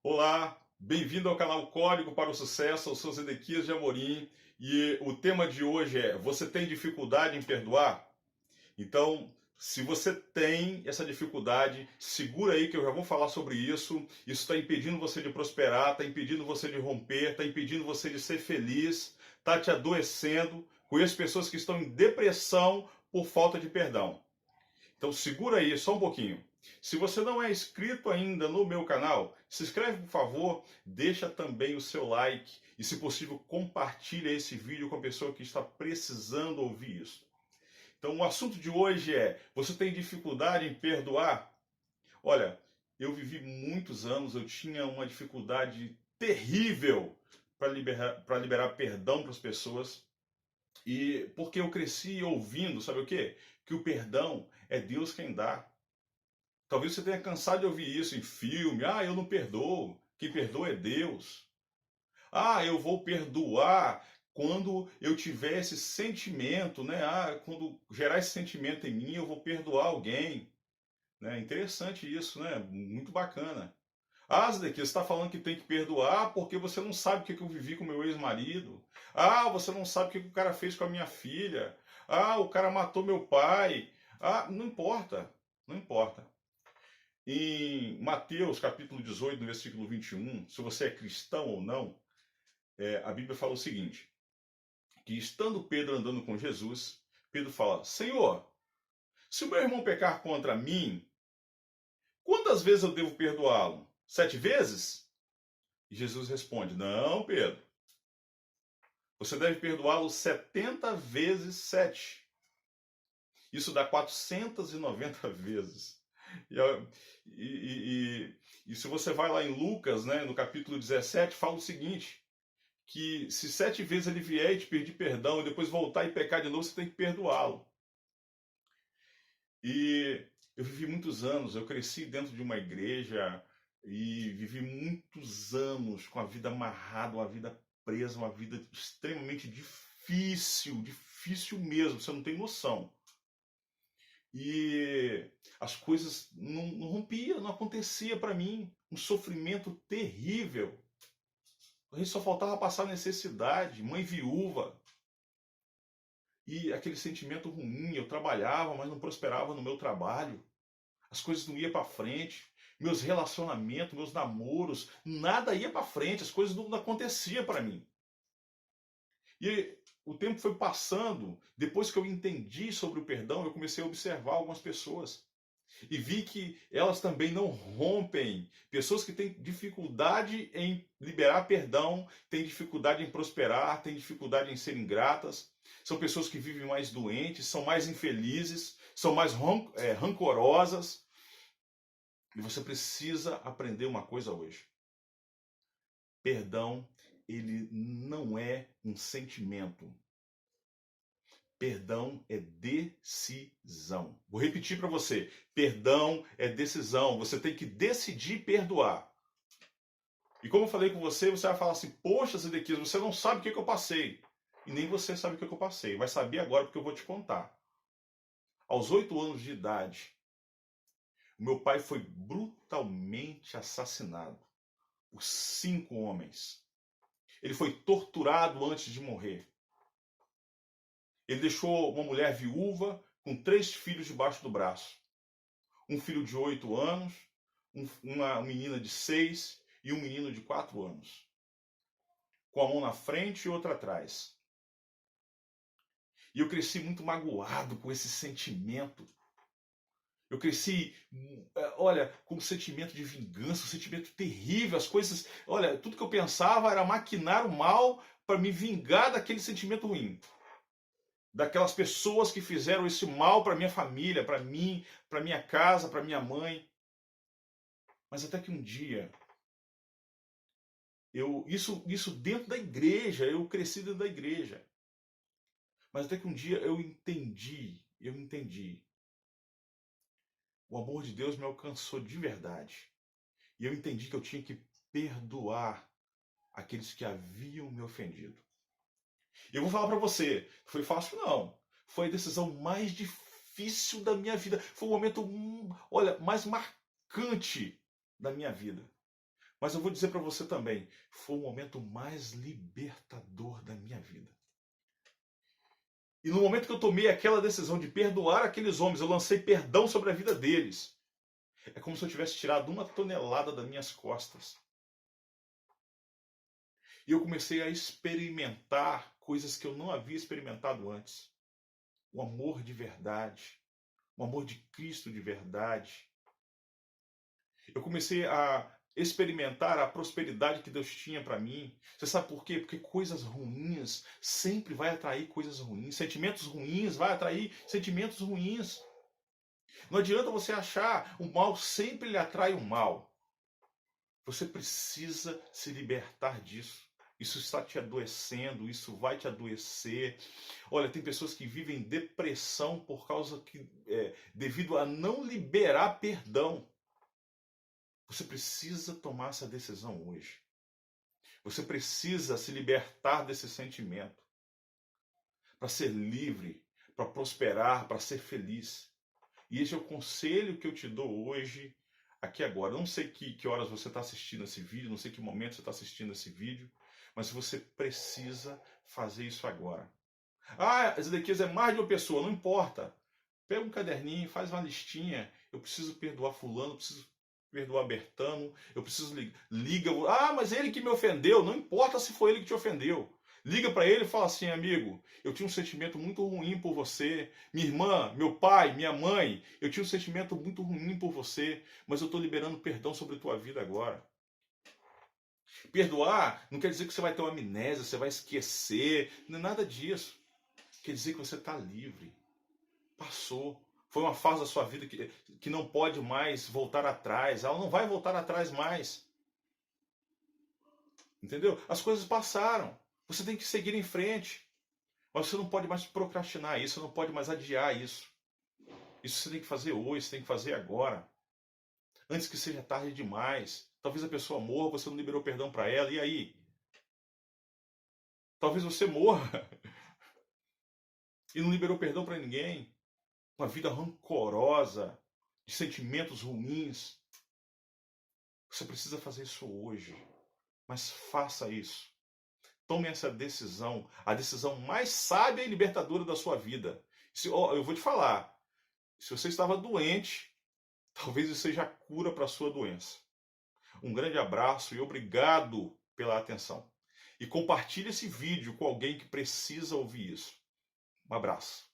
Olá, bem-vindo ao canal Código para o Sucesso. Eu sou Zedequias de Amorim e o tema de hoje é: você tem dificuldade em perdoar? Então, se você tem essa dificuldade, segura aí que eu já vou falar sobre isso. Isso está impedindo você de prosperar, está impedindo você de romper, está impedindo você de ser feliz, está te adoecendo. Conheço pessoas que estão em depressão por falta de perdão. Então segura aí só um pouquinho. Se você não é inscrito ainda no meu canal, se inscreve por favor, deixa também o seu like e, se possível, compartilha esse vídeo com a pessoa que está precisando ouvir isso. Então o assunto de hoje é: você tem dificuldade em perdoar? Olha, eu vivi muitos anos, eu tinha uma dificuldade terrível para liberar perdão para as pessoas. E porque eu cresci ouvindo, sabe o quê? Que o perdão é Deus quem dá. Talvez você tenha cansado de ouvir isso em filme. Ah, eu não perdoo. Quem perdoa é Deus. Ah, eu vou perdoar quando eu tiver esse sentimento, né? Ah, quando gerar esse sentimento em mim, eu vou perdoar alguém. Né? Interessante isso, né? Muito bacana. Ah, Zdeque, você está falando que tem que perdoar porque você não sabe o que eu vivi com meu ex-marido. Ah, você não sabe o que o cara fez com a minha filha. Ah, o cara matou meu pai. Ah, não importa. Não importa. Em Mateus capítulo 18, no versículo 21, se você é cristão ou não, a Bíblia fala o seguinte: que estando Pedro andando com Jesus, Pedro fala: Senhor, se o meu irmão pecar contra mim, quantas vezes eu devo perdoá-lo? 7 vezes? E Jesus responde: Não, Pedro, você deve perdoá-lo 70 vezes 7. Isso dá 490 vezes. E, e se você vai lá em Lucas, né, no capítulo 17, fala o seguinte: que se 7 vezes ele vier e te pedir perdão e depois voltar e pecar de novo, você tem que perdoá-lo. E eu vivi muitos anos, eu cresci dentro de uma igreja e vivi muitos anos com a vida amarrada, uma vida presa, uma vida extremamente difícil, difícil mesmo, você não tem noção. E as coisas não rompiam, não acontecia para mim, um sofrimento terrível. A gente só faltava passar necessidade, mãe viúva. E aquele sentimento ruim, eu trabalhava, mas não prosperava no meu trabalho. As coisas não iam para frente. Meus relacionamentos, meus namoros, nada ia para frente, as coisas não aconteciam para mim. E o tempo foi passando, depois que eu entendi sobre o perdão, eu comecei a observar algumas pessoas. E vi que elas também não rompem. Pessoas que têm dificuldade em liberar perdão, têm dificuldade em prosperar, têm dificuldade em serem gratas. São pessoas que vivem mais doentes, são mais infelizes, são mais rancorosas. E você precisa aprender uma coisa hoje. Perdão, ele não é um sentimento. Perdão é decisão. Vou repetir para você. Perdão é decisão. Você tem que decidir perdoar. E como eu falei com você, você vai falar assim: poxa, Zedequias, você não sabe o que eu passei. E nem você sabe o que eu passei. Vai saber agora porque eu vou te contar. Aos 8 anos de idade, o meu pai foi brutalmente assassinado por 5 homens. Ele foi torturado antes de morrer. Ele deixou uma mulher viúva com 3 filhos debaixo do braço. Um filho de 8 anos, uma menina de 6 e um menino de 4 anos. Com a mão na frente e outra atrás. E eu cresci muito magoado com esse sentimento. Eu cresci, olha, com um sentimento de vingança, um sentimento terrível. As coisas, olha, tudo que eu pensava era maquinar o mal para me vingar daquele sentimento ruim. Daquelas pessoas que fizeram esse mal para minha família, para mim, para minha casa, para minha mãe. Mas até que um dia, isso dentro da igreja, eu cresci dentro da igreja. Mas até que um dia eu entendi. O amor de Deus me alcançou de verdade. E eu entendi que eu tinha que perdoar aqueles que haviam me ofendido. E eu vou falar para você, foi fácil não. Foi a decisão mais difícil da minha vida. Foi o momento, olha, mais marcante da minha vida. Mas eu vou dizer para você também, foi o momento mais libertador da minha vida. E no momento que eu tomei aquela decisão de perdoar aqueles homens, eu lancei perdão sobre a vida deles. É como se eu tivesse tirado 1 tonelada das minhas costas. E eu comecei a experimentar coisas que eu não havia experimentado antes. O amor de verdade. O amor de Cristo de verdade. Eu comecei a experimentar a prosperidade que Deus tinha para mim. Você sabe por quê? Porque coisas ruins sempre vai atrair coisas ruins. Sentimentos ruins vai atrair sentimentos ruins. Não adianta você achar o mal sempre lhe atrai o mal. Você precisa se libertar disso. Isso está te adoecendo, isso vai te adoecer. Olha, tem pessoas que vivem depressão por causa que, devido a não liberar perdão. Você precisa tomar essa decisão hoje. Você precisa se libertar desse sentimento para ser livre, para prosperar, para ser feliz. E esse é o conselho que eu te dou hoje, aqui agora. Eu não sei que horas você está assistindo esse vídeo, não sei que momento você está assistindo esse vídeo, mas você precisa fazer isso agora. Ah, Ezequias, é mais de uma pessoa, não importa. Pega um caderninho, faz uma listinha. Eu preciso perdoar fulano, eu preciso perdoar Bertano, eu preciso liga. Ah, mas ele que me ofendeu, não importa se foi ele que te ofendeu. Liga para ele e fala assim, amigo, eu tinha um sentimento muito ruim por você. Minha irmã, meu pai, minha mãe, eu tinha um sentimento muito ruim por você, mas eu estou liberando perdão sobre a tua vida agora. Perdoar não quer dizer que você vai ter uma amnésia, você vai esquecer, não é nada disso. Quer dizer que você está livre. Passou. Foi uma fase da sua vida que não pode mais voltar atrás. Ela não vai voltar atrás mais. Entendeu? As coisas passaram. Você tem que seguir em frente. Mas você não pode mais procrastinar isso, você não pode mais adiar isso. Isso você tem que fazer hoje, você tem que fazer agora. Antes que seja tarde demais. Talvez a pessoa morra, você não liberou perdão para ela, e aí? Talvez você morra e não liberou perdão para ninguém. Uma vida rancorosa, de sentimentos ruins. Você precisa fazer isso hoje. Mas faça isso. Tome essa decisão, a decisão mais sábia e libertadora da sua vida. Eu vou te falar, se você estava doente, talvez isso seja a cura para a sua doença. Um grande abraço e obrigado pela atenção. E compartilhe esse vídeo com alguém que precisa ouvir isso. Um abraço.